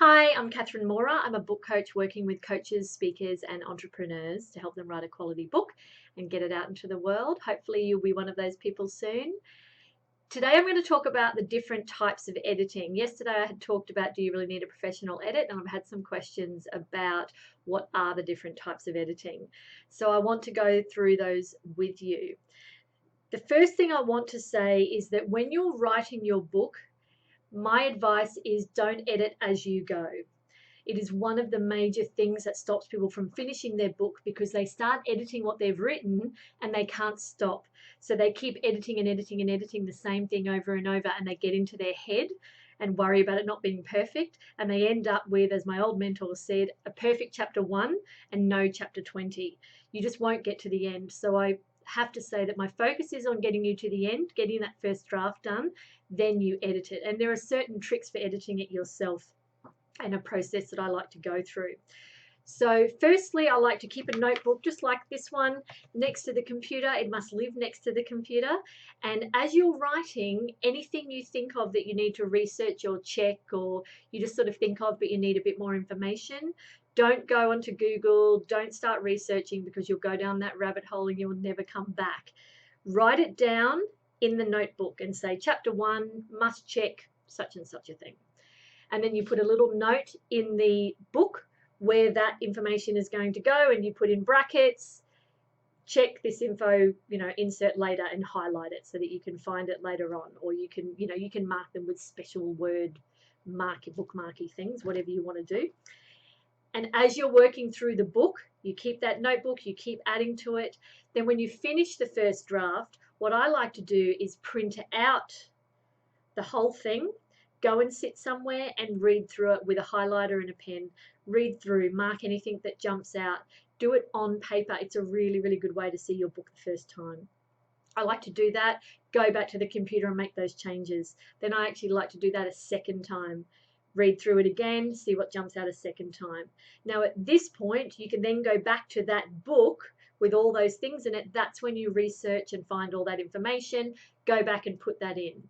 Hi, I'm Cathryn Mora. I'm a book coach working with coaches, speakers, and entrepreneurs to help them write a quality book and get it out into the world. Hopefully, you'll be one of those people soon. Today, I'm going to talk about the different types of editing. Yesterday, I had talked about do you really need a professional edit, and I've had some questions about what are the different types of editing. So, I want to go through those with you. The first thing I want to say is that when you're writing your book, my advice is don't edit as you go. It is one of the major things that stops people from finishing their book because they start editing what they've written and they can't stop. So they keep editing and editing and editing the same thing over and over, and they get into their head and worry about it not being perfect. And they end up with, as my old mentor said, a perfect chapter 1 and no chapter 20. You just won't get to the end. So I have to say that my focus is on getting you to the end, getting that first draft done, then you edit it. And there are certain tricks for editing it yourself and a process that I like to go through. So firstly, I like to keep a notebook just like this one next to the computer. It must live next to the computer. And as you're writing, anything you think of that you need to research or check, or you just sort of think of but you need a bit more information, don't go onto Google, don't start researching, because you'll go down that rabbit hole and you'll never come back. Write it down in the notebook and say, chapter 1, must check such and such a thing. And then you put a little note in the book where that information is going to go, and you put in brackets, check this info, insert later, and highlight it so that you can find it later on. Or you can mark them with special word bookmarky things, whatever you want to do. And as you're working through the book, you keep that notebook, you keep adding to it. Then when you finish the first draft, what I like to do is print out the whole thing, go and sit somewhere and read through it with a highlighter and a pen. Read through, mark anything that jumps out. Do it on paper. It's a really, really good way to see your book the first time. I like to do that, go back to the computer and make those changes. Then I actually like to do that a second time. Read through it again, see what jumps out a second time. Now at this point, you can then go back to that book with all those things in it. That's when you research and find all that information, go back and put that in.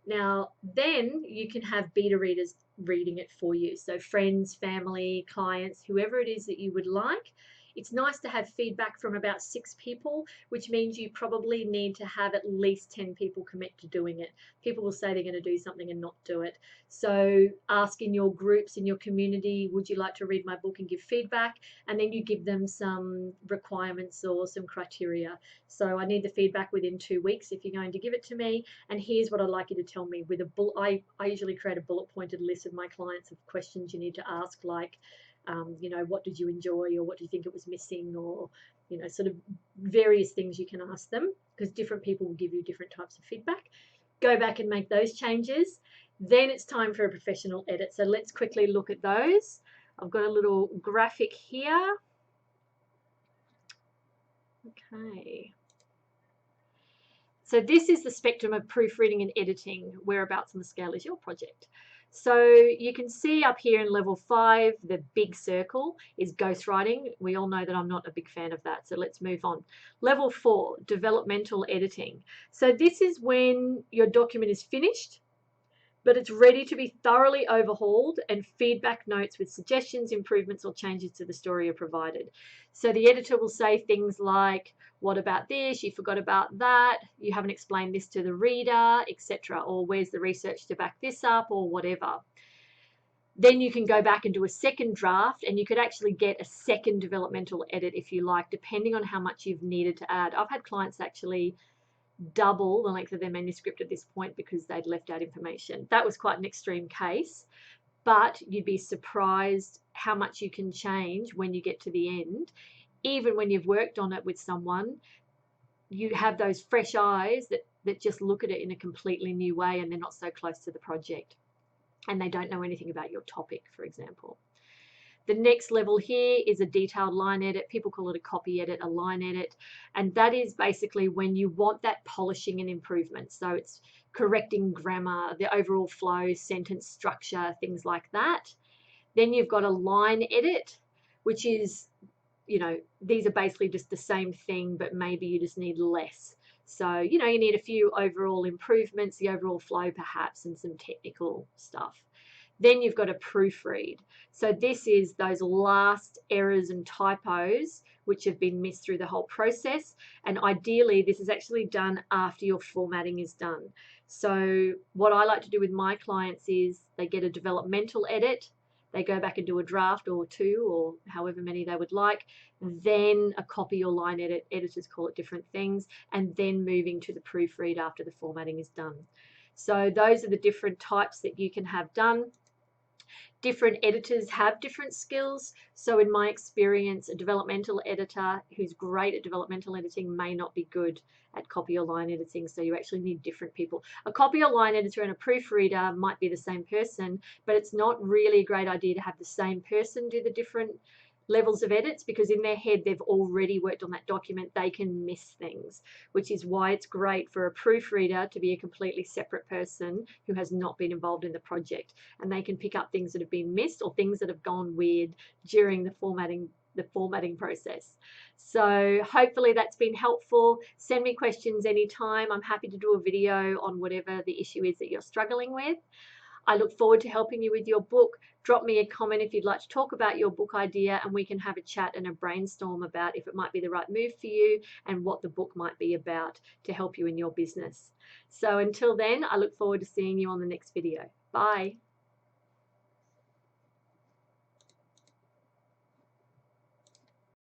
Now, then you can have beta readers reading it for you. So friends, family, clients, whoever it is that you would like. It's nice to have feedback from about 6 people, which means you probably need to have at least 10 people commit to doing it. People will say they're going to do something and not do it. So ask in your groups, in your community, would you like to read my book, and give feedback? And then you give them some requirements or some criteria. So I need the feedback within 2 weeks if you're going to give it to me. And here's what I'd like you to tell me with a bullet. I usually create a bullet pointed list of my clients of questions you need to ask, like, what did you enjoy, or what do you think it was missing, or, sort of various things you can ask them, because different people will give you different types of feedback. Go back and make those changes. Then it's time for a professional edit. So let's quickly look at those. I've got a little graphic here. Okay. So this is the spectrum of proofreading and editing. Whereabouts on the scale is your project? So you can see up here in level 5, the big circle is ghostwriting. We all know that I'm not a big fan of that, so let's move on. Level 4, developmental editing. So this is when your document is finished, but it's ready to be thoroughly overhauled, and feedback notes with suggestions, improvements, or changes to the story are provided. So the editor will say things like, what about this? You forgot about that. You haven't explained this to the reader, etc. Or where's the research to back this up, or whatever. Then you can go back and do a second draft, and you could actually get a second developmental edit if you like, depending on how much you've needed to add. I've had clients actually double the length of their manuscript at this point because they'd left out information. That was quite an extreme case, but you'd be surprised how much you can change when you get to the end. Even when you've worked on it with someone, you have those fresh eyes that just look at it in a completely new way, and they're not so close to the project, and they don't know anything about your topic, for example. The next level here is a detailed line edit. People call it a copy edit, a line edit. And that is basically when you want that polishing and improvement. So it's correcting grammar, the overall flow, sentence structure, things like that. Then you've got a line edit, which is, these are basically just the same thing, but maybe you just need less. So, you need a few overall improvements, the overall flow perhaps, and some technical stuff. Then you've got to proofread. So this is those last errors and typos which have been missed through the whole process. And ideally, this is actually done after your formatting is done. So what I like to do with my clients is they get a developmental edit, they go back and do a draft or two or however many they would like, then a copy or line edit, editors call it different things, and then moving to the proofread after the formatting is done. So those are the different types that you can have done. Different editors have different skills. So in my experience, a developmental editor who's great at developmental editing may not be good at copy or line editing. So you actually need different people. A copy or line editor and a proofreader might be the same person, but it's not really a great idea to have the same person do the different levels of edits, because in their head they've already worked on that document. They can miss things, which is why it's great for a proofreader to be a completely separate person who has not been involved in the project, and they can pick up things that have been missed or things that have gone weird during the formatting process. So hopefully that's been helpful. Send me questions anytime. I'm happy to do a video on whatever the issue is that you're struggling with. I look forward to helping you with your book. Drop me a comment if you'd like to talk about your book idea, and we can have a chat and a brainstorm about if it might be the right move for you and what the book might be about to help you in your business. So until then, I look forward to seeing you on the next video. Bye.